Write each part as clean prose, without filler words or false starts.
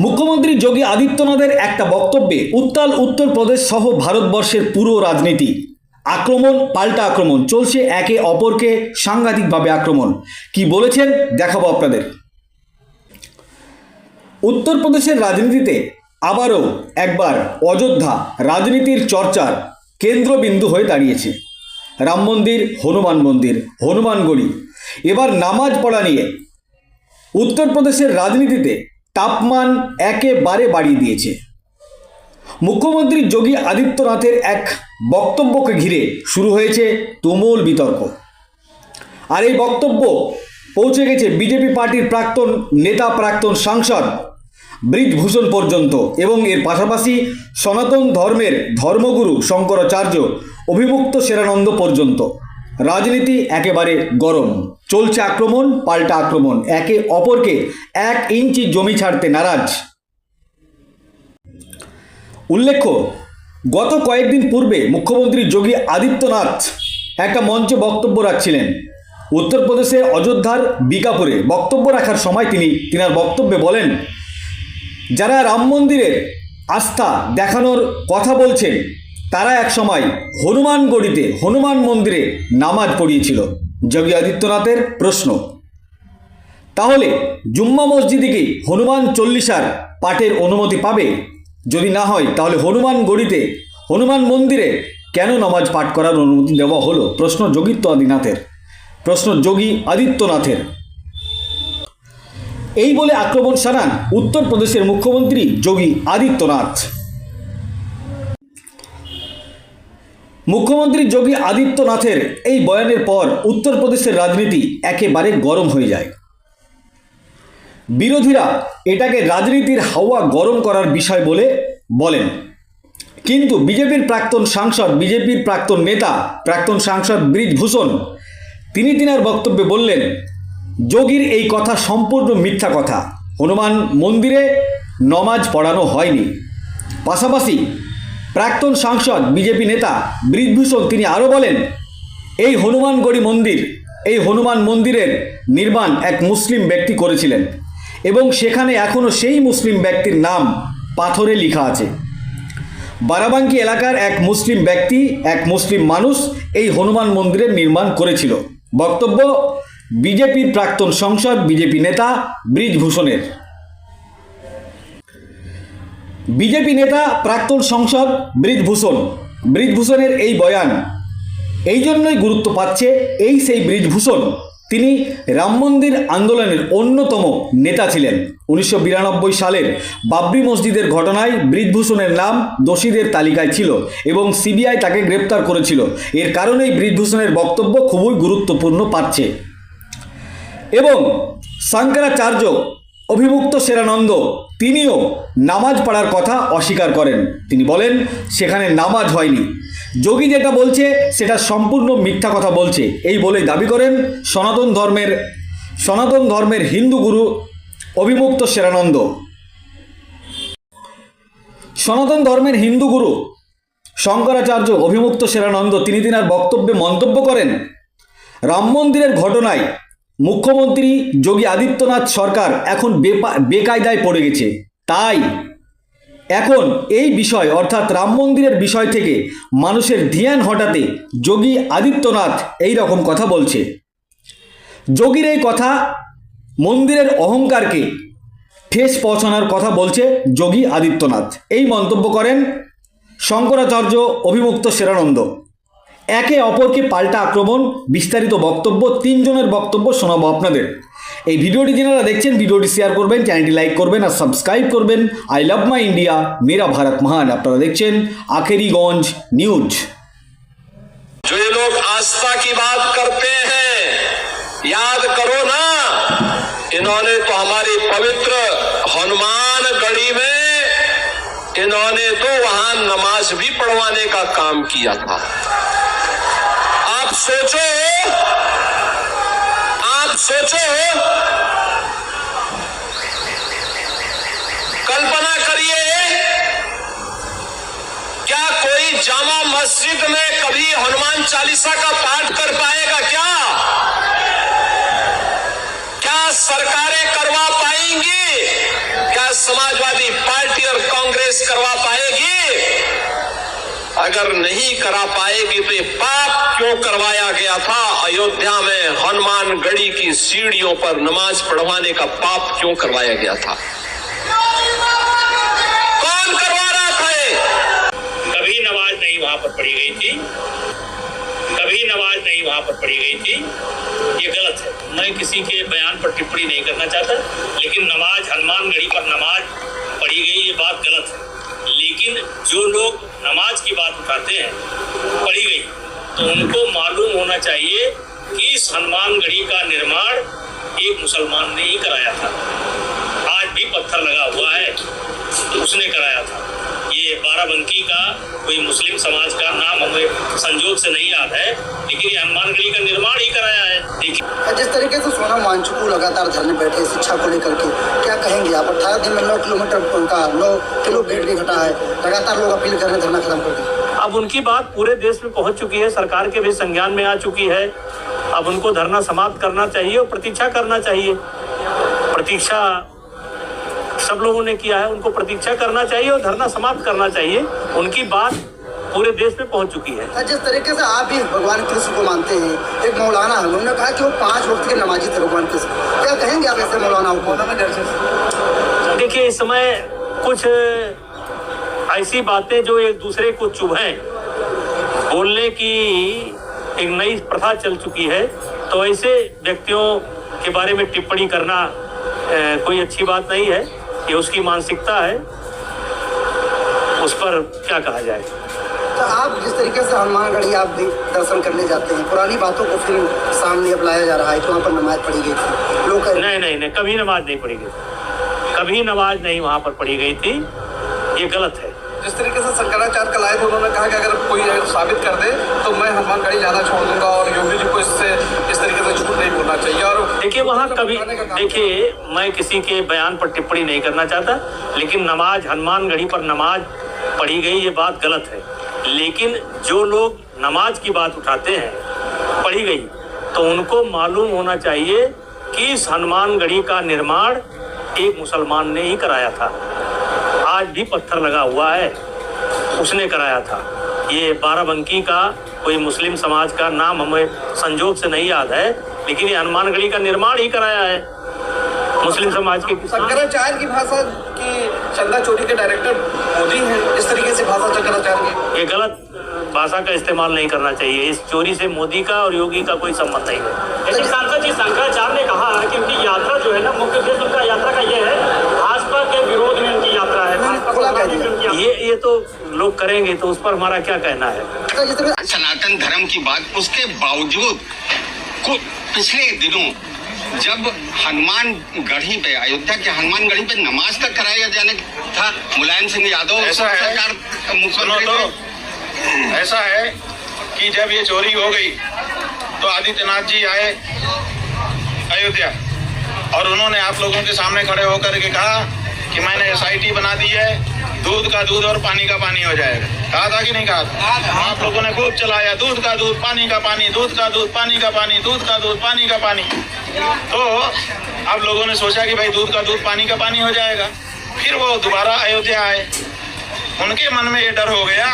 মুখ্যমন্ত্রী যোগী আদিত্যনাথের একটা বক্তব্যে উত্তাল উত্তরপ্রদেশ সহ ভারতবর্ষের পুরো রাজনীতি। আক্রমণ পাল্টা আক্রমণ চলছে, একে অপরকে সাংঘাতিকভাবে আক্রমণ। কি বলেছেন দেখাবো আপনাদের। উত্তরপ্রদেশের রাজনীতিতে আবারও একবার অযোধ্যা রাজনীতির চর্চার কেন্দ্রবিন্দু হয়ে দাঁড়িয়েছে। রাম মন্দির, হনুমানগড়ি, এবার নামাজ পড়া নিয়ে উত্তরপ্রদেশের রাজনীতিতে তাপমান একেবারে বাড়িয়ে দিয়েছে। মুখ্যমন্ত্রী যোগী আদিত্যনাথের এক বক্তব্যকে ঘিরে শুরু হয়েছে তুমুল বিতর্ক। আর এই বক্তব্য পৌঁছে গেছে বিজেপি পার্টির প্রাক্তন নেতা, প্রাক্তন সাংসদ ব্রিজভূষণ পর্যন্ত, এবং এর পাশাপাশি সনাতন ধর্মের ধর্মগুরু শঙ্করাচার্য অভিমুক্ত সেরানন্দ পর্যন্ত। রাজনীতি একেবারে গরম, চলছে আক্রমণ পাল্টা আক্রমণ, একে অপরকে 1 ইঞ্চি জমি ছাড়তে নারাজ। উল্লেখ্য, গত কয়েকদিন পূর্বে মুখ্যমন্ত্রী যোগী আদিত্যনাথ একটা মঞ্চে বক্তব্য রাখছিলেন উত্তরপ্রদেশে অযোধ্যার বিকাপুরে। বক্তব্য রাখার সময় তিনি তিনার বক্তব্যে বলেন, যারা রাম মন্দিরের আস্থা দেখানোর কথা বলছেন তারা এক সময় হনুমানগড়িতে হনুমান মন্দিরে নামাজ পড়িয়েছিল। যোগী আদিত্যনাথের প্রশ্ন, তাহলে জুম্মা মসজিদে কি হনুমান চল্লিশার পাঠের অনুমতি পাবে? যদি না হয় তাহলে হনুমানগড়িতে হনুমান মন্দিরে কেন নামাজ পাঠ করার অনুমতি দেওয়া হলো? প্রশ্ন যোগী আদিত্যনাথের। এই বলে আক্রমণ শানান উত্তরপ্রদেশের মুখ্যমন্ত্রী যোগী আদিত্যনাথ। মুখ্যমন্ত্রী যোগী আদিত্যনাথের এই বয়ানের পর উত্তরপ্রদেশের রাজনীতি একেবারে গরম হয়ে যায়। বিরোধীরা এটাকে রাজনীতির হাওয়া গরম করার বিষয় বলে বলেন, কিন্তু বিজেপির প্রাক্তন সাংসদ, বিজেপির প্রাক্তন নেতা, প্রাক্তন সাংসদ ব্রিজভূষণ তিনি তিনার বক্তব্যে বললেন, যোগীর এই কথা সম্পূর্ণ মিথ্যা কথা, হনুমান মন্দিরে নমাজ পড়ানো হয়নি। পাশাপাশি প্রাক্তন সাংসদ বিজেপি নেতা ব্রিজভূষণ তিনি আরও বলেন, এই হনুমান মন্দিরের নির্মাণ এক মুসলিম ব্যক্তি করেছিলেন এবং সেখানে এখনও সেই মুসলিম ব্যক্তির নাম পাথরে লেখা আছে। বারাবাঙ্কি এলাকার এক মুসলিম ব্যক্তি, এক মুসলিম মানুষ এই হনুমান মন্দিরের নির্মাণ করেছিল। বক্তব্য বিজেপির প্রাক্তন সাংসদ, বিজেপি নেতা ব্রিজভূষণের। বিজেপি নেতা প্রাক্তন সাংসদ ব্রিজভূষণের এই বয়ান এই জন্যই গুরুত্ব পাচ্ছে, এই সেই ব্রিজভূষণ তিনি রাম মন্দির আন্দোলনের অন্যতম নেতা ছিলেন। 1992 সালের বাবরি মসজিদের ঘটনায় ব্রিজভূষণের নাম দোষীদের তালিকায় ছিল এবং সিবিআই তাকে গ্রেপ্তার করেছিল। এর কারণেই ব্রিজভূষণের বক্তব্য খুবই গুরুত্বপূর্ণ পাচ্ছে। এবং শঙ্করাচার্য অভিমুক্ত সেরানন্দ তিনিও নামাজ পড়ার কথা অস্বীকার করেন। তিনি বলেন সেখানে নামাজ হয়নি, যোগী যেটা বলছে সেটা সম্পূর্ণ মিথ্যা কথা বলছে, এই বলে দাবি করেন সনাতন ধর্মের হিন্দু গুরু অভিমুক্ত সেরানন্দ। সনাতন ধর্মের হিন্দু গুরু শঙ্করাচার্য অভিমুক্ত সেরানন্দ তিনি তিনার বক্তব্যে মন্তব্য করেন, রাম মন্দিরের ঘটনায় মুখ্যমন্ত্রী যোগী আদিত্যনাথ সরকার এখন বেকায়দায় পড়ে গেছে, তাই এখন এই বিষয় অর্থাৎ রাম মন্দিরের বিষয় থেকে মানুষের ধ্যান হটাতে যোগী আদিত্যনাথ এই রকম কথা বলছে। যোগীর এই কথা মন্দিরের অহংকারকে ঠেস পৌঁছানোর কথা বলছে যোগী আদিত্যনাথ, এই মন্তব্য করেন শঙ্করাচার্য অভিমুক্ত সেরানন্দ। একে অপরকে পাল্টা আক্রমণ, বিস্তারিত বক্তব্য, 3 জনের বক্তব্য শোনাবো আপনাদের। এই ভিডিওটি যারা দেখছেন ভিডিওটি শেয়ার করবেন, চ্যানেলটি লাইক করবেন আর সাবস্ক্রাইব করবেন। আই লাভ মাই ইন্ডিয়া, মেরা ভারত মহান। আপনারা দেখছেন আখেরিগঞ্জ নিউজ। जो ये लोग आस्था की बात करते हैं, याद करो ना, इन्होंने तो हमारी पवित्र हनुमानगढ़ी में इन्होंने तो वहां नमाज भी पढ़वाने का काम किया था। आप सोचो कल्पना करिए, क्या कोई जामा मस्जिद में कभी हनुमान चालीसा का पाठ कर पाएगा? क्या सरकारें करवा पाएंगी? क्या समाजवादी करवा पाएगी? अगर नहीं करा पाएगी तो ये पाप क्यों करवाया गया था? अयोध्या में हनुमानगढ़ी की सीढ़ियों पर नमाज पढ़वाने का पाप क्यों करवाया गया था? कौन करवा रहा था ये? कभी नमाज नहीं वहां पर पढ़ी गई थी, कभी नमाज नहीं वहां पर पढ़ी गई थी। ये गलत है। मैं किसी के बयान पर टिप्पणी नहीं करना चाहता, लेकिन नमाज हनुमानगढ़ी पर नमाज पढ़ी गई ये बात गलत है। लेकिन जो लोग नमाज की बात उठाते हैं पढ़ी गई, तो उनको मालूम होना चाहिए कि इस हनुमानगढ़ी का निर्माण एक मुसलमान ने ही कराया था। आज भी पत्थर लगा हुआ है, तो उसने कराया था। ये बाराबंकी का कोई मुस्लिम समाज का नाम हमें संजोग से नहीं याद है, लेकिन ये हनुमानगढ़ी का निर्माण ही कराया है। देखिए जिस तरीके से सोनम वांगचुक लगातार धरने बैठे शिक्षा को लेकर के, क्या कहेंगे आप? 18 दिन में 9 किलोमीटर उनका 9 किलो वेट भी घटा है, लगातार लोग अपील कर रहे हैं धरना खत्म कर दें। अब उनकी बात पूरे देश में पहुंच चुकी है, सरकार के भी संज्ञान में आ चुकी है। अब उनको धरना समाप्त करना चाहिए और प्रतीक्षा करना चाहिए। प्रतीक्षा सब लोगों ने किया है, उनको प्रतीक्षा करना चाहिए और धरना समाप्त करना चाहिए। उनकी बात पूरे देश में पहुंच चुकी है। जिस तरीके से आप भी भगवान कृष्ण को मानते हैं, एक मौलाना है, उन्होंने कहा कि वो 5 वक्त के नमाजी थे भगवान कृष्ण, क्या कहेंगे आप ऐसे मौलानाओं को? देखिए, इस समय कुछ ऐसी बातें जो एक दूसरे को चुभें बोलने की एक नई प्रथा चल चुकी है, तो ऐसे व्यक्तियों के बारे में टिप्पणी करना कोई अच्छी बात नहीं है। ये उसकी मानसिकता है, उस पर क्या कहा जाए। तो आप जिस तरीके से हनुमानगढ़ी आप भी दर्शन करने जाते हैं, पुरानी बातों को फिर सामने अब लाया जा रहा है कि वहाँ पर नमाज पढ़ी गई थी, लोग नहीं, कभी नमाज नहीं पढ़ी गई, कभी नमाज नहीं वहाँ पर पढ़ी गई थी। ये गलत है। जिस तरीके से शंकराचार्य कल आए थे, उन्होंने कहा कि अगर कोई साबित कर दे तो मैं हनुमानगढ़ी जाना छोड़ दूंगा, और योगी जी को इस तरीके से झूठ नहीं बोलना चाहिए। और देखिए, वहाँ कभी देखिए, मैं किसी के बयान पर टिप्पणी नहीं करना चाहता, लेकिन नमाज हनुमानगढ़ी पर नमाज पढ़ी गई ये बात गलत है। लेकिन जो लोग नमाज की बात उठाते हैं पढ़ी गई, तो उनको मालूम होना चाहिए कि इस हनुमानगढ़ी का निर्माण एक मुसलमान ने ही कराया था। आज भी पत्थर लगा हुआ है, उसने कराया था। ये बाराबंकी का कोई मुस्लिम समाज का नाम हमें संजोग से नहीं याद है, लेकिन ये हनुमानगढ़ी का निर्माण ही कराया है मुस्लिम समाज के। शंकराचार्य की भाषा की चंदा चोरी के डायरेक्टर मोदी हैं, इस तरीके से भाषा शंकराचार्य की, ये गलत भाषा का इस्तेमाल नहीं करना चाहिए। इस चोरी से मोदी का और योगी का कोई संबंध नहीं है। लेकिन सांसद जी, शंकराचार्य ने कहा कि उनकी यात्रा जो है ना, मुख्य उद्देश्य उनका यात्रा का ये है, भाजपा के विरोध में उनकी यात्रा है। ये तो लोग करेंगे, तो उस पर हमारा क्या कहना है? सनातन धर्म की बात, उसके बावजूद पिछले दिनों जब हनुमानगढ़ी पे, अयोध्या के हनुमानगढ़ी पे नमाज तक कराया जाने था, मुलायम सिंह यादव सरकार मुख्यमंत्री थे। ऐसा है कि जब ये चोरी हो गई तो आदित्यनाथ जी आए अयोध्या, और उन्होंने आप लोगों के सामने खड़े होकर के कहा कि मैंने SIT बना दी है, दूध का दूध और पानी का पानी हो जाएगा। कहा था कि नहीं कहा था? आप लोगों ने खूब चलाया, दूध का दूध, पानी का पानी, दूध का दूध, पानी का पानी, दूध का दूध, पानी का पानी। तो अब लोगों ने सोचा कि भाई दूध का दूध, पानी का पानी हो जाएगा। फिर वो दोबारा अयोध्या आए, उनके मन में ये डर हो गया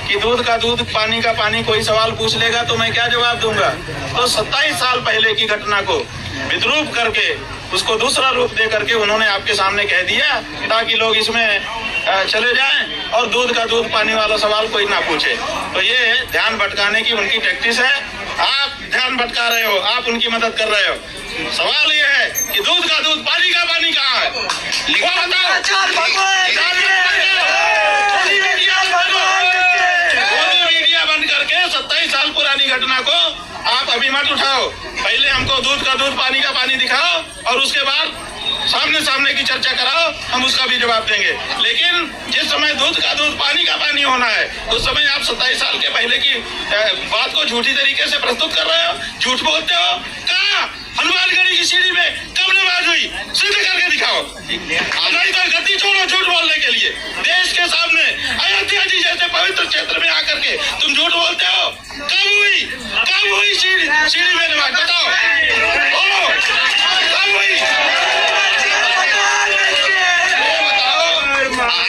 कि दूध का दूध, पानी का पानी, कोई सवाल पूछ लेगा तो मैं क्या जवाब दूंगा। तो 27 साल पहले की घटना को विद्रूप करके, उसको दूसरा रूप दे करके उन्होंने आपके सामने कह दिया, ताकि लोग इसमें चले जाएं और दूध का दूध, पानी वाला सवाल कोई ना पूछे। तो ये ध्यान भटकाने की उनकी टैक्टिस है। आप ध्यान भटका रहे हो, आप उनकी मदद कर रहे हो। सवाल ये है कि दूध का दूध, पानी का पानी कहाँ है? मीडिया बंद करके 27 साल पुरानी घटना को आप अभी मत उठाओ। पहले हमको दूध का दूध, पानी का पानी दिखाओ, और उसके बाद सामने सामने की चर्चा कराओ, हम उसका भी जवाब देंगे। लेकिन जिस समय दूध का दूध, पानी का पानी होना है, उस समय आप 27 साल के पहले की बात को झूठी तरीके से प्रस्तुत कर रहे हो, झूठ बोलते हो। कहाँ हनुमानगढ़ी की सीढ़ी में कब नमाज हुई? सिद्ध करके दिखाओ। नहीं तो गद्दी छोड़ो झूठ बोलने के लिए। देश के सामने अयोध्या जी जैसे पवित्र क्षेत्र में आकर के तुम झूठ बोलते हो। कब हुई सीढ़ी में नमाज? बताओ, बोलो, कब हुई?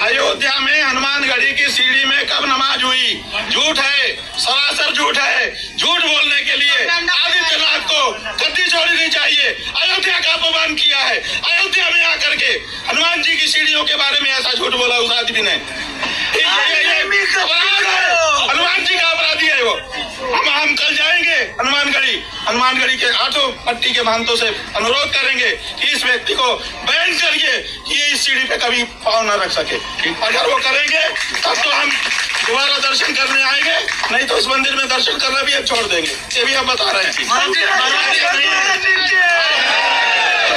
अयोध्या में हनुमानगढ़ी की सीढ़ी में कब नमाज हुई? झूठ है, सरासर झूठ है। झूठ बोलने के लिए आदित्यनाथ को गद्दी छोड़नी नहीं चाहिए। अयोध्या का अपमान किया है। अयोध्या में आकर के हनुमान जी की सीढ़ियों के बारे में ऐसा झूठ बोला उस आदमी ने। ये अपराध है, हनुमान जी का अपराधी है वो। हम कल जाएंगे हनुमानगढ़ी के 8 पट्टी के महंतों से अनुरोध करेंगे कि इस व्यक्ति को बैन करिए कि ये इस सीढ़ी पे कभी पाँव न रख सके। अगर वो करेंगे तब तो हम दोबारा दर्शन करने आएंगे, नहीं तो इस मंदिर में दर्शन करना भी अब छोड़ देंगे। ये भी हम बता रहे हैं।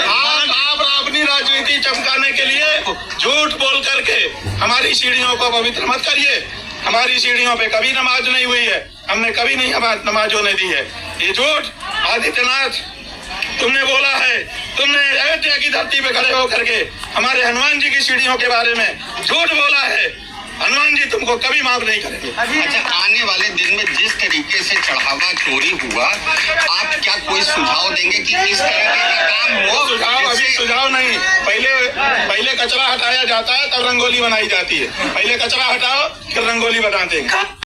आप अपनी राजनीति चमकाने के लिए झूठ बोल करके हमारी सीढ़ियों को पवित्र मत करिए। हमारी सीढ़ियों पे कभी नमाज नहीं हुई है, हमने कभी नहीं नमाज होने दी है। ये झूठ आदित्यनाथ तुमने बोला है। तुमने अयोध्या की धरती पे खड़े होकर के हमारे हनुमान जी की सीढ़ियों के बारे में झूठ बोला है। हनुमान जी तुमको कभी माफ नहीं करेंगे। अच्छा, आने वाले दिन में जिस तरीके से चढ़ावा चोरी हुआ, आप क्या कोई सुझाव देंगे कि इस तरह का काम हो? सुझाव नहीं, पहले कचरा हटाया जाता है तब रंगोली बनाई जाती है। पहले कचरा हटाओ फिर रंगोली बनाते हैं।